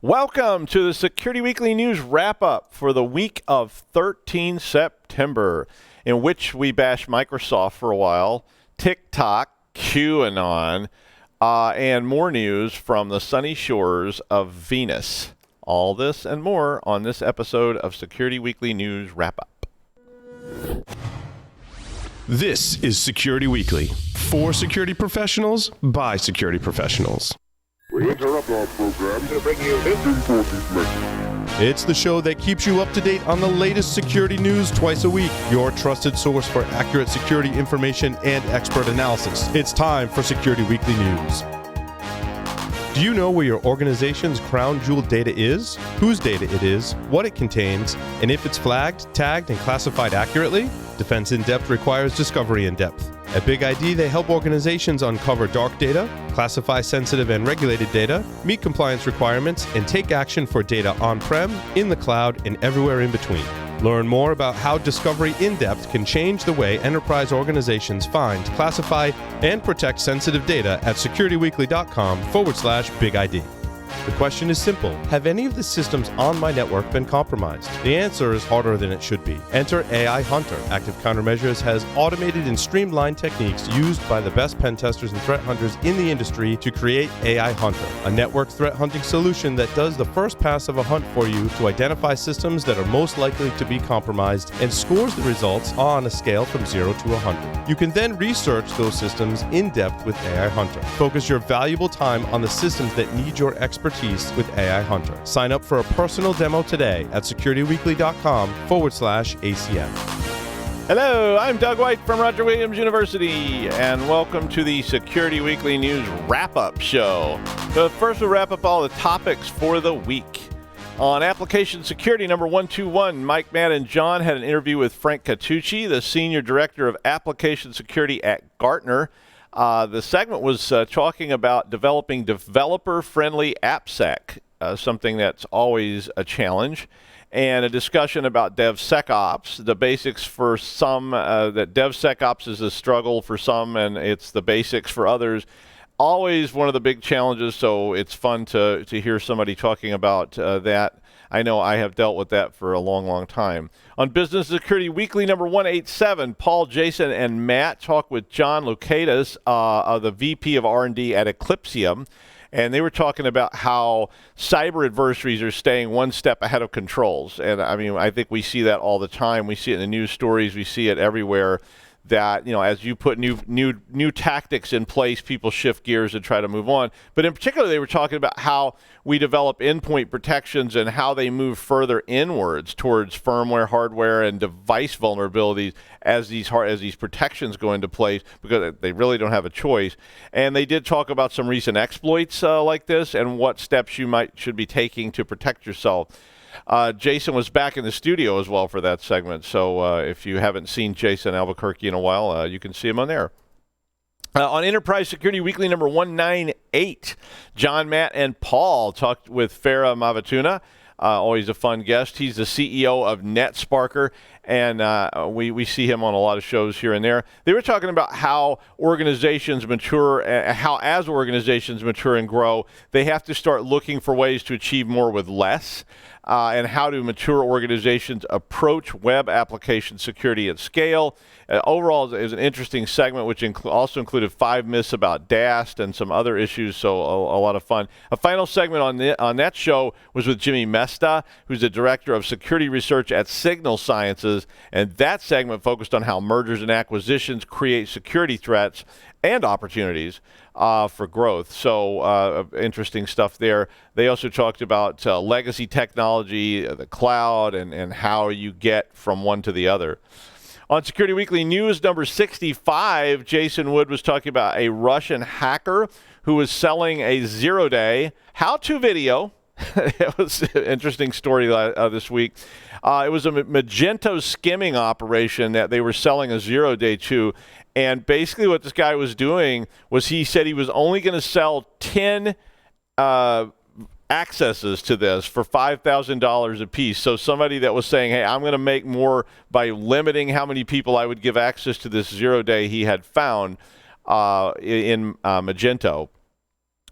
Welcome to the Security Weekly News wrap-up for the week of 13 September, in which we bash Microsoft for a while, Tik Tok, QAnon, and more news from the sunny shores of Venus. All this and more on this episode of Security Weekly News wrap-up. This is Security Weekly, for security professionals, by security professionals. We interrupt our program to bring you this important message. It's the show that keeps you up to date on the latest security news twice a week, your trusted source for accurate security information and expert analysis. It's time for Security Weekly News. Do you know where your organization's crown jewel data is, whose data it is, what it contains, and if it's flagged, tagged, and classified accurately? Defense in Depth requires discovery in depth. At Big ID, they help organizations uncover dark data, classify sensitive and regulated data, meet compliance requirements, and take action for data on-prem, in the cloud, and everywhere in between. Learn more about how Discovery in Depth can change the way enterprise organizations find, classify, and protect sensitive data at securityweekly.com/Big ID. The question is simple. Have any of the systems on my network been compromised? The answer is harder than it should be. Enter AI Hunter. Active Countermeasures has automated and streamlined techniques used by the best pen testers and threat hunters in the industry to create AI Hunter, a network threat hunting solution that does the first pass of a hunt for you to identify systems that are most likely to be compromised and scores the results on a scale from 0 to 100. You can then research those systems in depth with AI Hunter. Focus your valuable time on the systems that need your expertise with AI Hunter. Sign up for a personal demo today at securityweekly.com/ACM. Hello, I'm Doug White from Roger Williams University, and welcome to the Security Weekly News wrap-up show. So first, we'll wrap up all the topics for the week. On application security number 121, Mike, Matt, and John had an interview with Frank Catucci, the Senior Director of Application Security at Gartner. The segment was talking about developing developer-friendly AppSec, something that's always a challenge, and a discussion about DevSecOps, the basics for some, that DevSecOps is a struggle for some, and it's the basics for others. Always one of the big challenges, so it's fun to hear somebody talking about that. I know I have dealt with that for a long, long time. On Business Security Weekly number 187, Paul, Jason, and Matt talk with John Lucatus, the VP of R&D at Eclipsium, and they were talking about how cyber adversaries are staying one step ahead of controls. And I mean, I think we see that all the time. We see it in the news stories. We see it everywhere. That, you know, as you put new tactics in place, people shift gears and try to move on. But in particular, they were talking about how we develop endpoint protections and how they move further inwards towards firmware, hardware, and device vulnerabilities as these protections go into place, because they really don't have a choice. And they did talk about some recent exploits like this and what steps you should be taking to protect yourself. Jason was back in the studio as well for that segment, so if you haven't seen Jason Albuquerque in a while, you can see him on there. On Enterprise Security Weekly number 198, John, Matt, and Paul talked with Farah Mavatuna, always a fun guest. He's the CEO of NetSparker, and we see him on a lot of shows here and there. They were talking about how organizations mature, how as organizations mature and grow, they have to start looking for ways to achieve more with less. And how do mature organizations approach web application security at scale. Overall, is an interesting segment, which also included 5 myths about DAST and some other issues, so a lot of fun. A final segment on that show was with Jimmy Mesta, who's the Director of Security Research at Signal Sciences, and that segment focused on how mergers and acquisitions create security threats and opportunities for growth. So interesting stuff there. They also talked about legacy technology, the cloud, and how you get from one to the other. On Security Weekly News number 65, Jason Wood was talking about a Russian hacker who was selling a zero-day how-to video. It was an interesting story this week. It was a Magento skimming operation that they were selling a zero-day to. And basically what this guy was doing was he said he was only going to sell 10 accesses to this for $5,000 a piece. So somebody that was saying, hey, I'm going to make more by limiting how many people I would give access to this zero-day he had found in Magento.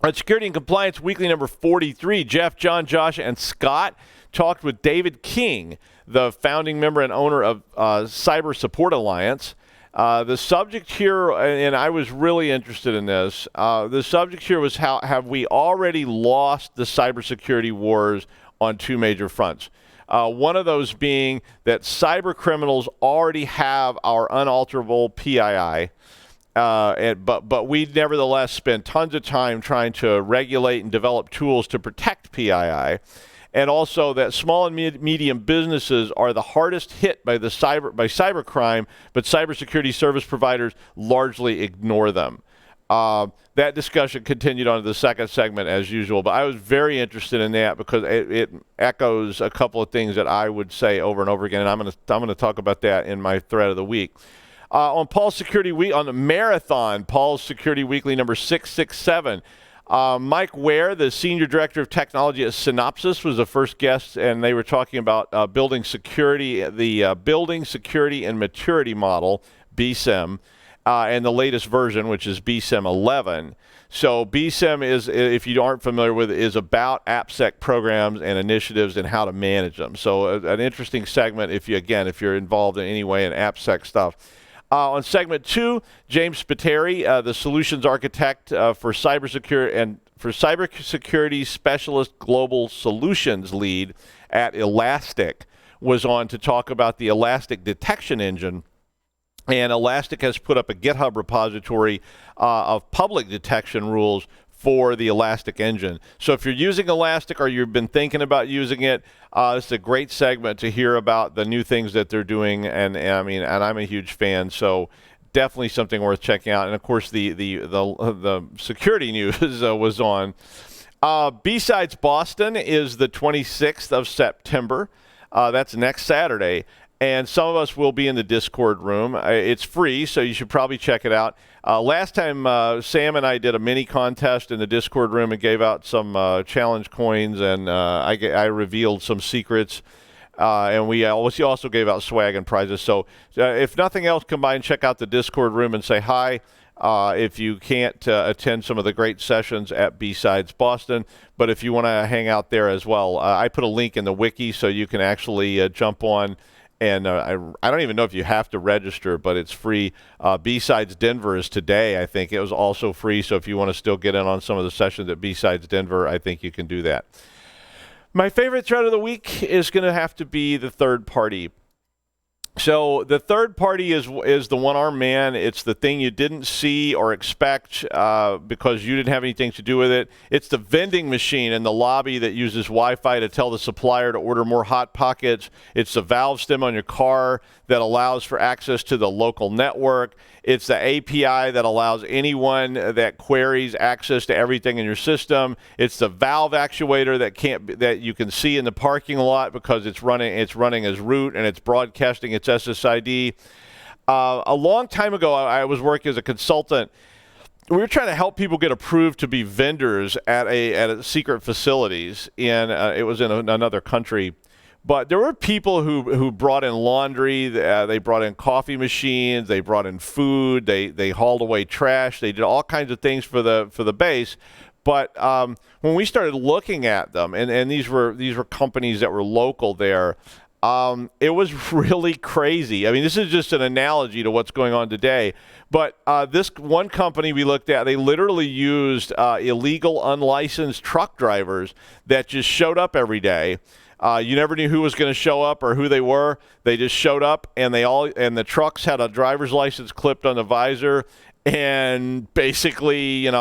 On Security and Compliance Weekly number 43, Jeff, John, Josh, and Scott talked with David King, the founding member and owner of Cyber Support Alliance. The subject here, and I was really interested in this, the subject here was how have we already lost the cybersecurity wars on two major fronts. One of those being that cyber criminals already have our unalterable PII, but we nevertheless spend tons of time trying to regulate and develop tools to protect PII. And also that small and medium businesses are the hardest hit by cybercrime, but cybersecurity service providers largely ignore them. That discussion continued on to the second segment as usual, but I was very interested in that because it echoes a couple of things that I would say over and over again, and I'm going to talk about that in my thread of the week. On Paul's Security Week, on the marathon, Paul's Security Weekly number 667. Mike Ware, the Senior Director of Technology at Synopsys, was the first guest, and they were talking about building security, the Building Security and Maturity Model, BSIM, and the latest version, which is BSIM 11. So BSIM is, if you aren't familiar with it, is about AppSec programs and initiatives and how to manage them. So an interesting segment if you're involved in any way in AppSec stuff. On segment 2, James Spiteri, the solutions architect for cybersecurity and for cybersecurity specialist global solutions lead at Elastic, was on to talk about the Elastic detection engine. And Elastic has put up a GitHub repository of public detection rules for the Elastic engine. So if you're using Elastic or you've been thinking about using it, this is a great segment to hear about the new things that they're doing. And I'm a huge fan, so definitely something worth checking out. And of course, the security news was on. B-Sides Boston is the 26th of September. That's next Saturday. And some of us will be in the Discord room. It's free, so you should probably check it out. Last time, Sam and I did a mini contest in the Discord room and gave out some challenge coins, and I revealed some secrets. And we also gave out swag and prizes. So if nothing else, come by and check out the Discord room and say hi. If you can't attend some of the great sessions at B-Sides Boston, but if you want to hang out there as well, I put a link in the wiki so you can actually jump on. And I don't even know if you have to register, but it's free. B-Sides Denver is today, I think. It was also free, so if you want to still get in on some of the sessions at B-Sides Denver, I think you can do that. My favorite thread of the week is going to have to be the third party. So the third party is the one-armed man. It's the thing you didn't see or expect because you didn't have anything to do with it. It's the vending machine in the lobby that uses Wi-Fi to tell the supplier to order more Hot Pockets. It's the valve stem on your car that allows for access to the local network. It's the API that allows anyone that queries access to everything in your system. It's the valve actuator that you can see in the parking lot because it's running as root and it's broadcasting its SSID. A long time ago, I was working as a consultant. We were trying to help people get approved to be vendors at a secret facilities, and it was in another country. But there were people who brought in laundry, they brought in coffee machines, they brought in food, they hauled away trash, they did all kinds of things for the base. But when we started looking at them, and these were companies that were local there, it was really crazy. I mean, this is just an analogy to what's going on today. But this one company we looked at, they literally used illegal, unlicensed truck drivers that just showed up every day. You never knew who was going to show up or who they were. They just showed up, and the trucks had a driver's license clipped on the visor. And basically, it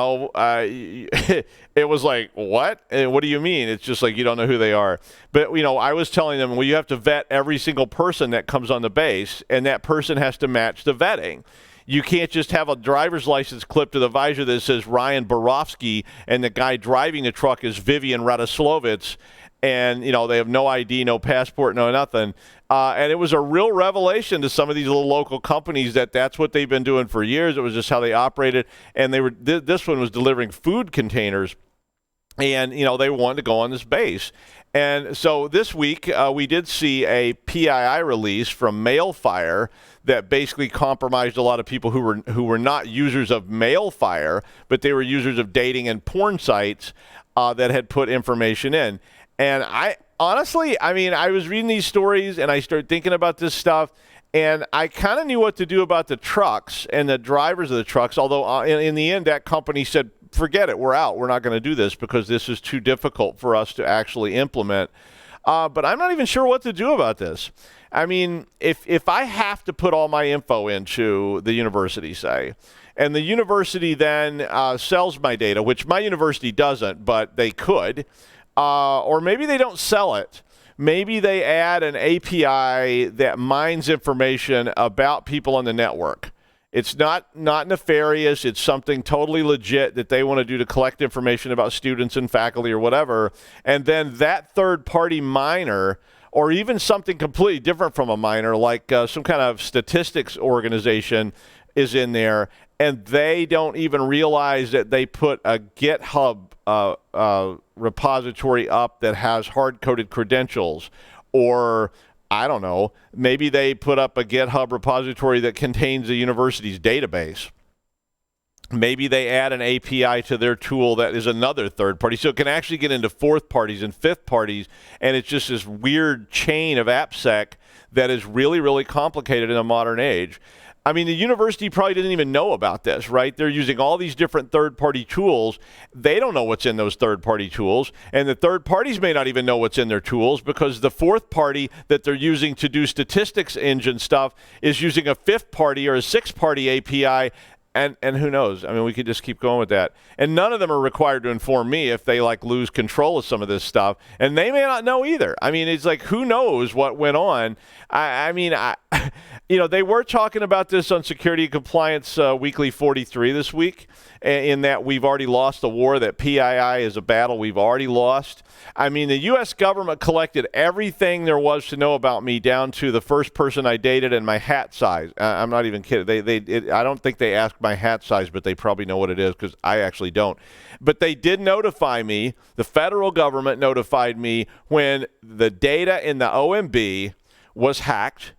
was like, what? And what do you mean? It's just like you don't know who they are. But, I was telling them, well, you have to vet every single person that comes on the base, and that person has to match the vetting. You can't just have a driver's license clipped to the visor that says Ryan Borofsky, and the guy driving the truck is Vivian Radoslovitz. And, they have no ID, no passport, no nothing. And it was a real revelation to some of these little local companies that's what they've been doing for years. It was just how they operated. And this one was delivering food containers. And, they wanted to go on this base. And so this week, we did see a PII release from Mailfire that basically compromised a lot of people who were not users of Mailfire, but they were users of dating and porn sites that had put information in. And I was reading these stories and I started thinking about this stuff, and I kind of knew what to do about the trucks and the drivers of the trucks, although in the end, that company said, forget it, we're out. We're not going to do this because this is too difficult for us to actually implement. But I'm not even sure what to do about this. I mean, if I have to put all my info into the university, say, and the university then sells my data, which my university doesn't, but they could, or maybe they don't sell it. Maybe they add an API that mines information about people on the network. It's not nefarious. It's something totally legit that they want to do to collect information about students and faculty or whatever. And then that third-party miner, or even something completely different from a miner, like some kind of statistics organization is in there, and they don't even realize that they put a GitHub repository up that has hard-coded credentials, or I don't know, maybe they put up a GitHub repository that contains the university's database. Maybe they add an API to their tool that is another third party. So it can actually get into fourth parties and fifth parties, and it's just this weird chain of AppSec that is really, really complicated in a modern age. I mean, the university probably didn't even know about this, right? They're using all these different third-party tools. They don't know what's in those third-party tools, and the third parties may not even know what's in their tools because the fourth party that they're using to do statistics engine stuff is using a fifth party or a sixth party API, and who knows? I mean, we could just keep going with that. And none of them are required to inform me if they lose control of some of this stuff, and they may not know either. I mean, it's like, who knows what went on? They were talking about this on Security and Compliance Weekly 43 this week, in that we've already lost the war, that PII is a battle we've already lost. I mean, the U.S. government collected everything there was to know about me down to the first person I dated and my hat size. I'm not even kidding. I don't think they asked my hat size, but they probably know what it is because I actually don't. But they did notify me. The federal government notified me when the data in the OMB was hacked.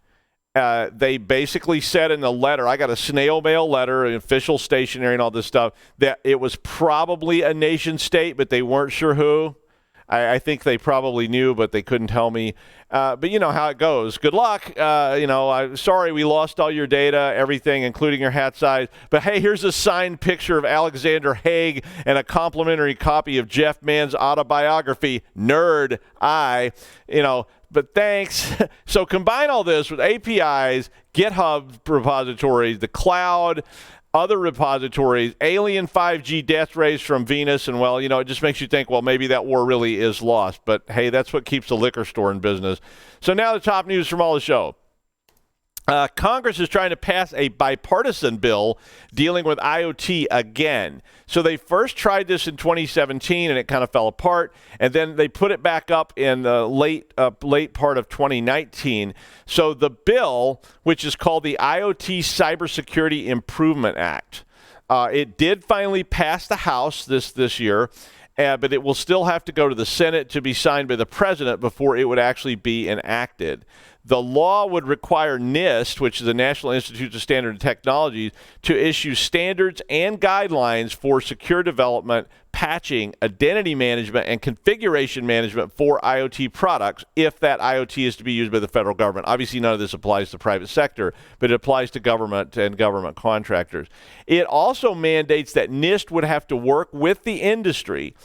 They basically said in the letter, I got a snail mail letter, an official stationery and all this stuff, that it was probably a nation state, but they weren't sure who. I think they probably knew, but they couldn't tell me. But you know how it goes. Good luck. I'm sorry we lost all your data, everything, including your hat size. But hey, here's a signed picture of Alexander Haig and a complimentary copy of Jeff Mann's autobiography, Nerd I. But thanks. So combine all this with APIs, GitHub repositories, the cloud, other repositories, alien 5G death rays from Venus, and it just makes you think, well, maybe that war really is lost. But hey, that's what keeps the liquor store in business. So now the top news from all the show. Congress is trying to pass a bipartisan bill dealing with IoT again. So they first tried this in 2017 and it kind of fell apart, and then they put it back up in the late part of 2019. So the bill, which is called the IoT Cybersecurity Improvement Act, it did finally pass the House this year. But it will still have to go to the Senate to be signed by the president before it would actually be enacted. The law would require NIST, which is the National Institute of Standards and Technology, to issue standards and guidelines for secure development, patching, identity management, and configuration management for IoT products if that IoT is to be used by the federal government. Obviously, none of this applies to the private sector, but it applies to government and government contractors. It also mandates that NIST would have to work with the industry.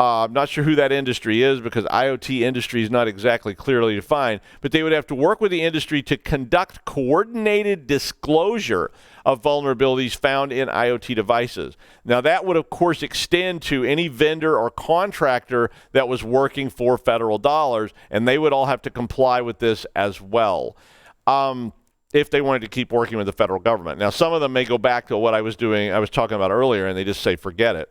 I'm not sure who that industry is because IoT industry is not exactly clearly defined, but they would have to work with the industry to conduct coordinated disclosure of vulnerabilities found in IoT devices. Now, that would, of course, extend to any vendor or contractor that was working for federal dollars, and they would all have to comply with this as well. If they wanted to keep working with the federal government. Now, some of them may go back to what I was talking about earlier, and they just say, forget it.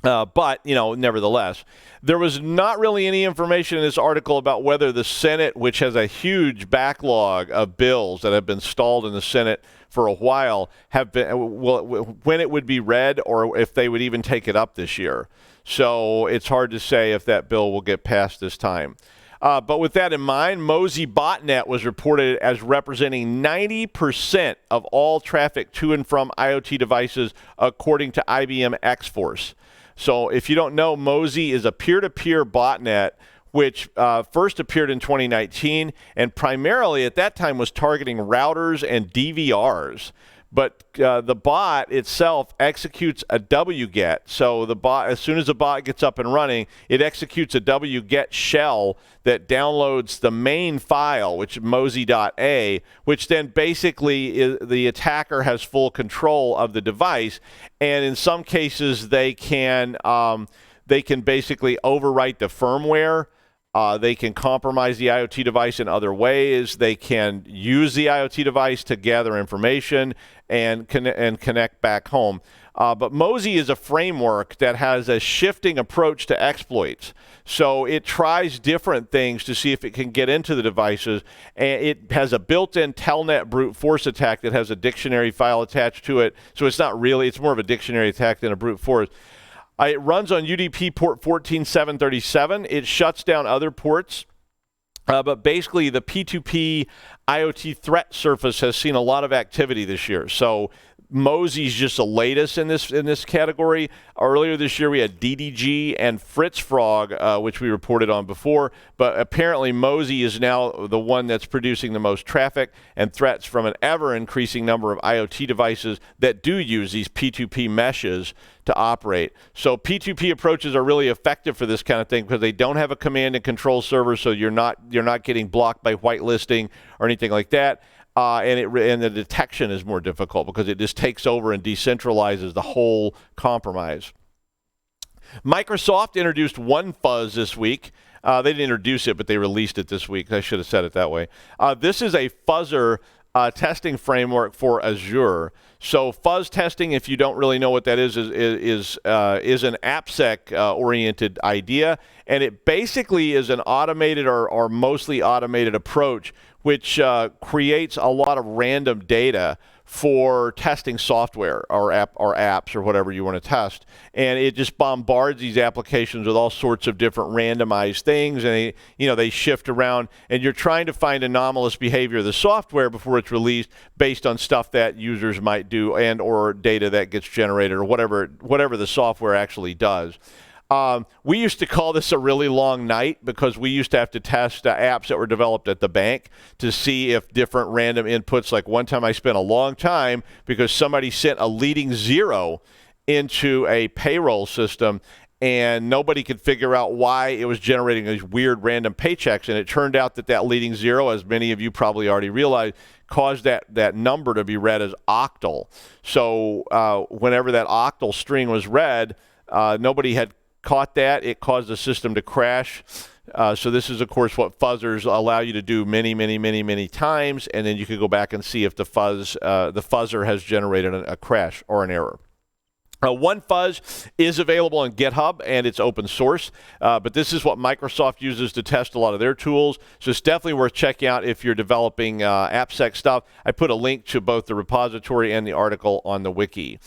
But, nevertheless, there was not really any information in this article about whether the Senate, which has a huge backlog of bills that have been stalled in the Senate for a while, when it would be read or if they would even take it up this year. So it's hard to say if that bill will get passed this time. But with that in mind, Mozi Botnet was reported as representing 90% of all traffic to and from IoT devices, according to IBM X-Force. So if you don't know, Mozi is a peer-to-peer botnet which first appeared in 2019 and primarily at that time was targeting routers and DVRs. But the bot itself executes a wget. So the bot, as soon as the bot gets up and running, it executes a wget shell that downloads the main file, which is mozi.a, which then basically the attacker has full control of the device. And in some cases, they can basically overwrite the firmware. They can compromise the IoT device in other ways. They can use the IoT device to gather information and connect back home. But Mozi is a framework that has a shifting approach to exploits. So it tries different things to see if it can get into the devices. And it has a built-in telnet brute force attack that has a dictionary file attached to it. So it's more of a dictionary attack than a brute force. It runs on UDP port 14737. It shuts down other ports. But basically, the P2P IoT threat surface has seen a lot of activity this year. So Mozi's just the latest in this category. Earlier this year, we had DDG and Fritz Frog, which we reported on before. But apparently, Mozi is now the one that's producing the most traffic and threats from an ever-increasing number of IoT devices that do use these P2P meshes to operate. So P2P approaches are really effective for this kind of thing because they don't have a command and control server, so you're not getting blocked by whitelisting or anything like that. And the detection is more difficult because it just takes over and decentralizes the whole compromise. Microsoft introduced OneFuzz this week. They didn't introduce it, but they released it this week. I should have said it that way. This is a fuzzer testing framework for Azure. So fuzz testing, if you don't really know what that is an AppSec-oriented idea, and it basically is an automated or mostly automated approach which creates a lot of random data for testing software or apps or whatever you want to test. And it just bombards these applications with all sorts of different randomized things, and they shift around, and you're trying to find anomalous behavior of the software before it's released based on stuff that users might do and or data that gets generated or whatever the software actually does. We used to call this a really long night because we used to have to test apps that were developed at the bank to see if different random inputs, like one time I spent a long time because somebody sent a leading zero into a payroll system and nobody could figure out why it was generating these weird random paychecks. And it turned out that leading zero, as many of you probably already realized, caused that number to be read as octal. So whenever that octal string was read, nobody had caught that. It caused the system to crash. So this is, of course, what fuzzers allow you to do many, many, many, many times, and then you can go back and see if the fuzzer has generated a crash or an error. OneFuzz is available on GitHub, and it's open source, but this is what Microsoft uses to test a lot of their tools, so it's definitely worth checking out if you're developing AppSec stuff. I put a link to both the repository and the article on the wiki.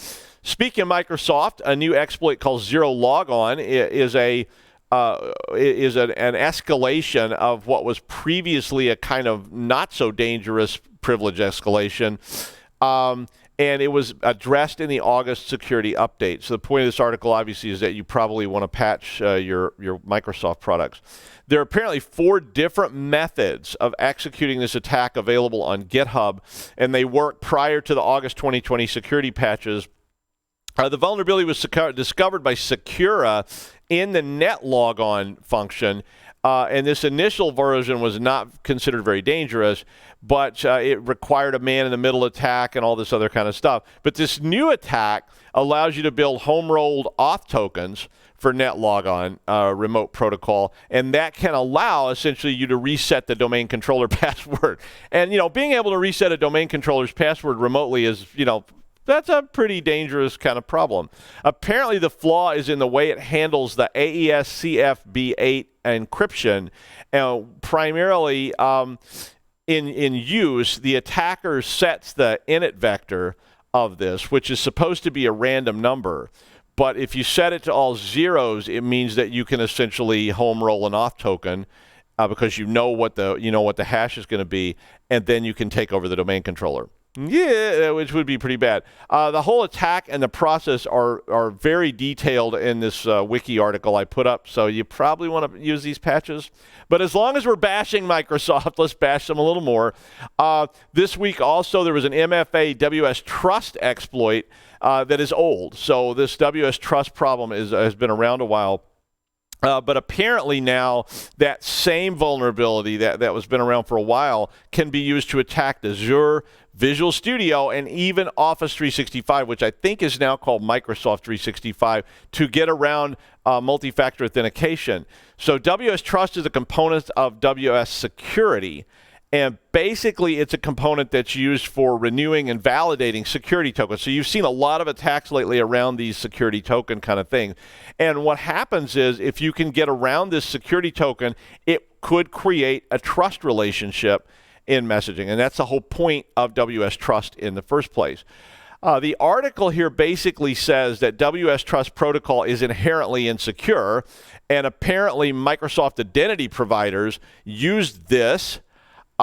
Speaking of Microsoft, a new exploit called Zero Logon is an escalation of what was previously a kind of not so dangerous privilege escalation. And it was addressed in the August security update. So the point of this article, obviously, is that you probably want to patch your Microsoft products. There are apparently 4 different methods of executing this attack available on GitHub, and they work prior to the August 2020 security patches. The vulnerability was discovered by Secura in the net logon function, and this initial version was not considered very dangerous, but it required a man-in-the-middle attack and all this other kind of stuff. But this new attack allows you to build home-rolled auth tokens for NetLogon remote protocol, and that can allow essentially you to reset the domain controller password. And being able to reset a domain controller's password remotely is that's a pretty dangerous kind of problem. Apparently, the flaw is in the way it handles the AES CFB8 encryption. Primarily in use, the attacker sets the init vector of this, which is supposed to be a random number. But if you set it to all zeros, it means that you can essentially home roll an auth token because you know what the hash is going to be, and then you can take over the domain controller. Yeah, which would be pretty bad. The whole attack and the process are very detailed in this wiki article I put up, so you probably want to use these patches. But as long as we're bashing Microsoft, let's bash them a little more. This week also there was an MFA WS Trust exploit that is old. So this WS Trust problem has been around a while. But apparently now that same vulnerability that was been around for a while can be used to attack Azure, Visual Studio, and even Office 365, which I think is now called Microsoft 365, to get around multi-factor authentication. So WS Trust is a component of WS Security. And basically, it's a component that's used for renewing and validating security tokens. So you've seen a lot of attacks lately around these security token kind of things. And what happens is if you can get around this security token, it could create a trust relationship in messaging. And that's the whole point of WS Trust in the first place. The article here basically says that WS Trust protocol is inherently insecure. And apparently, Microsoft identity providers used this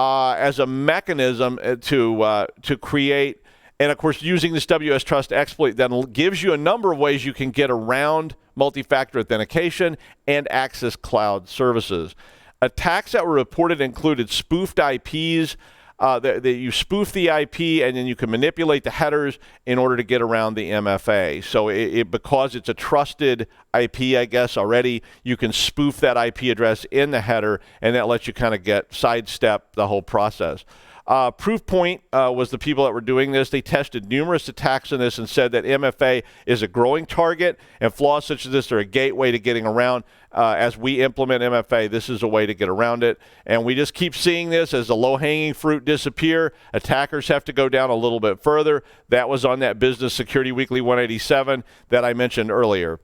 as a mechanism to create, and of course using this WS Trust exploit that gives you a number of ways you can get around multi-factor authentication and access cloud services. Attacks that were reported included spoofed IPs, that you spoof the IP and then you can manipulate the headers in order to get around the MFA. So because it's a trusted IP, I guess, already, you can spoof that IP address in the header, and that lets you kind of sidestep the whole process. Proof Point was the people that were doing this. They tested numerous attacks on this and said that MFA is a growing target, and flaws such as this are a gateway to getting around. As we implement MFA, this is a way to get around it. And we just keep seeing this as the low-hanging fruit disappear. Attackers have to go down a little bit further. That was on that Business Security Weekly 187 that I mentioned earlier.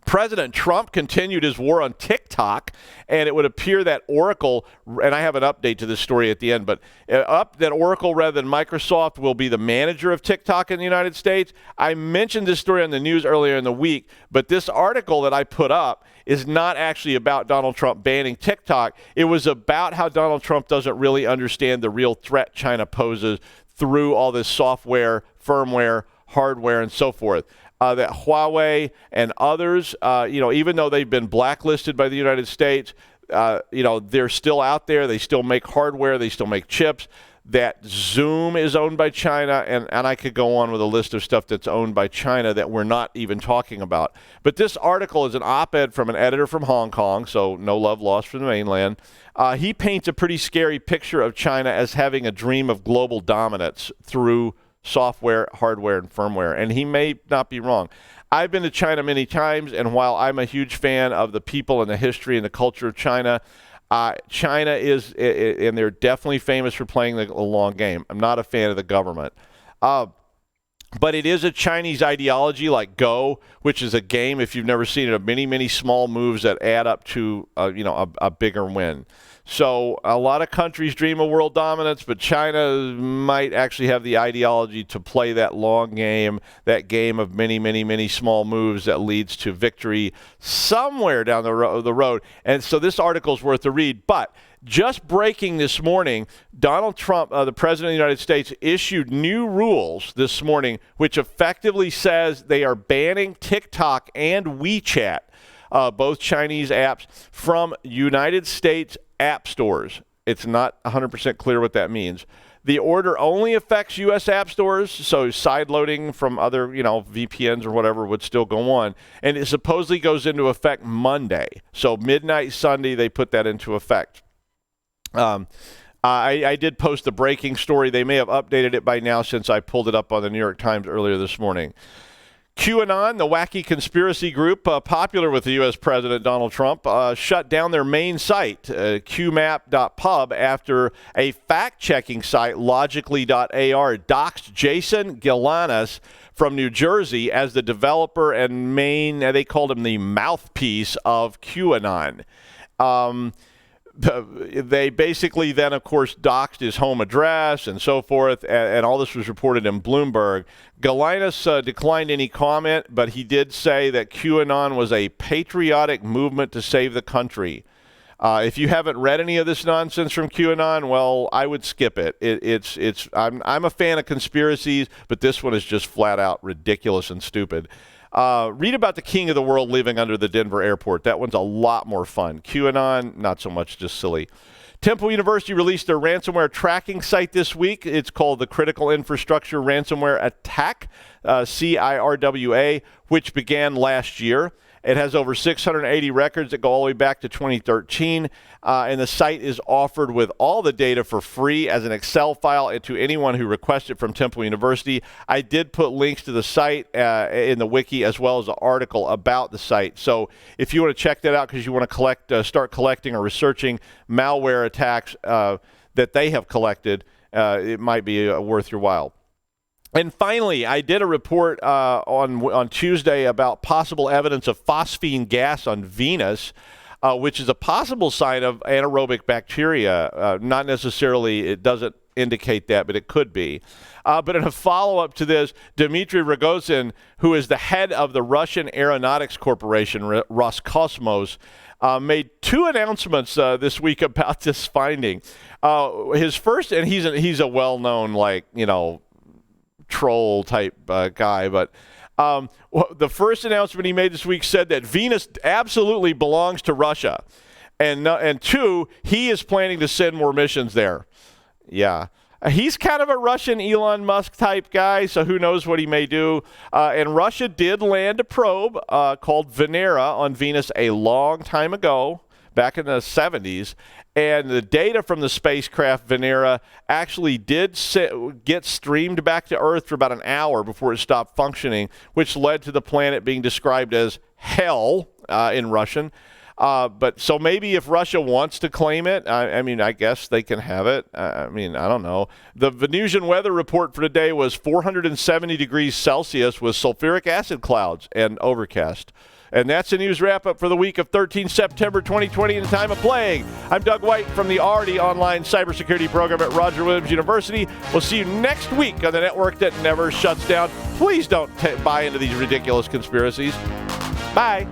President Trump continued his war on TikTok, and it would appear that Oracle, and I have an update to this story at the end, but that Oracle rather than Microsoft will be the manager of TikTok in the United States. I mentioned this story on the news earlier in the week, but this article that I put up is not actually about Donald Trump banning TikTok. It was about how Donald Trump doesn't really understand the real threat China poses through all this software, firmware, hardware, and so forth. That Huawei and others, even though they've been blacklisted by the United States, they're still out there. They still make hardware. They still make chips. That Zoom is owned by China, and I could go on with a list of stuff that's owned by China that we're not even talking about. But this article is an op-ed from an editor from Hong Kong, so no love lost for the mainland. He paints a pretty scary picture of China as having a dream of global dominance through software, hardware, and firmware, and he may not be wrong. I've been to China many times, and while I'm a huge fan of the people and the history and the culture of China, China is, and they're definitely famous for playing the long game. I'm not a fan of the government. But it is a Chinese ideology like Go, which is a game, if you've never seen it, of many, many small moves that add up to a bigger win. So a lot of countries dream of world dominance, but China might actually have the ideology to play that long game, that game of many, many, many small moves that leads to victory somewhere down the road. And so this article is worth a read. But just breaking this morning, Donald Trump, the President of the United States, issued new rules this morning, which effectively says they are banning TikTok and WeChat, both Chinese apps, from United States app stores. It's not 100% clear what that means. The order only affects U.S. app stores, so sideloading from other, VPNs or whatever would still go on. And it supposedly goes into effect Monday. So midnight Sunday, they put that into effect. I did post the breaking story. They may have updated it by now since I pulled it up on the New York Times earlier this morning. QAnon, the wacky conspiracy group popular with the U.S. President Donald Trump, shut down their main site, qmap.pub, after a fact-checking site, logically.ar, doxed Jason Gilanis from New Jersey as the developer and main, they called him the mouthpiece of QAnon. They basically then, of course, doxed his home address and so forth, and all this was reported in Bloomberg. Galinas declined any comment, but he did say that QAnon was a patriotic movement to save the country. If you haven't read any of this nonsense from QAnon, well, I would skip it. I'm a fan of conspiracies, but this one is just flat out ridiculous and stupid. Read about the king of the world living under the Denver airport. That one's a lot more fun. QAnon, not so much, just silly. Temple University released their ransomware tracking site this week. It's called the Critical Infrastructure Ransomware Attack, CIRWA, which began last year. It has over 680 records that go all the way back to 2013, and the site is offered with all the data for free as an Excel file to anyone who requests it from Temple University. I did put links to the site in the wiki as well as an article about the site. So if you want to check that out because you want to start collecting or researching malware attacks that they have collected, it might be worth your while. And finally, I did a report on Tuesday about possible evidence of phosphine gas on Venus, which is a possible sign of anaerobic bacteria. Not necessarily, it doesn't indicate that, but it could be. But in a follow-up to this, Dmitry Rogozin, who is the head of the Russian Aeronautics Corporation, Roscosmos, made two announcements this week about this finding. His first, and he's a well-known, troll type guy, but the first announcement he made this week said that Venus absolutely belongs to Russia, and two, he is planning to send more missions there. Yeah, he's kind of a Russian Elon Musk type guy, so who knows what he may do. And Russia did land a probe called Venera on Venus a long time ago, back in the 70s, and the data from the spacecraft Venera actually did get streamed back to Earth for about an hour before it stopped functioning, which led to the planet being described as hell in Russian. But so maybe if Russia wants to claim it, I guess they can have it. I don't know. The Venusian weather report for today was 470 degrees Celsius with sulfuric acid clouds and overcast. And that's the news wrap-up for the week of 13 September 2020 in the time of plague. I'm Doug White from the already online cybersecurity program at Roger Williams University. We'll see you next week on the network that never shuts down. Please don't buy into these ridiculous conspiracies. Bye.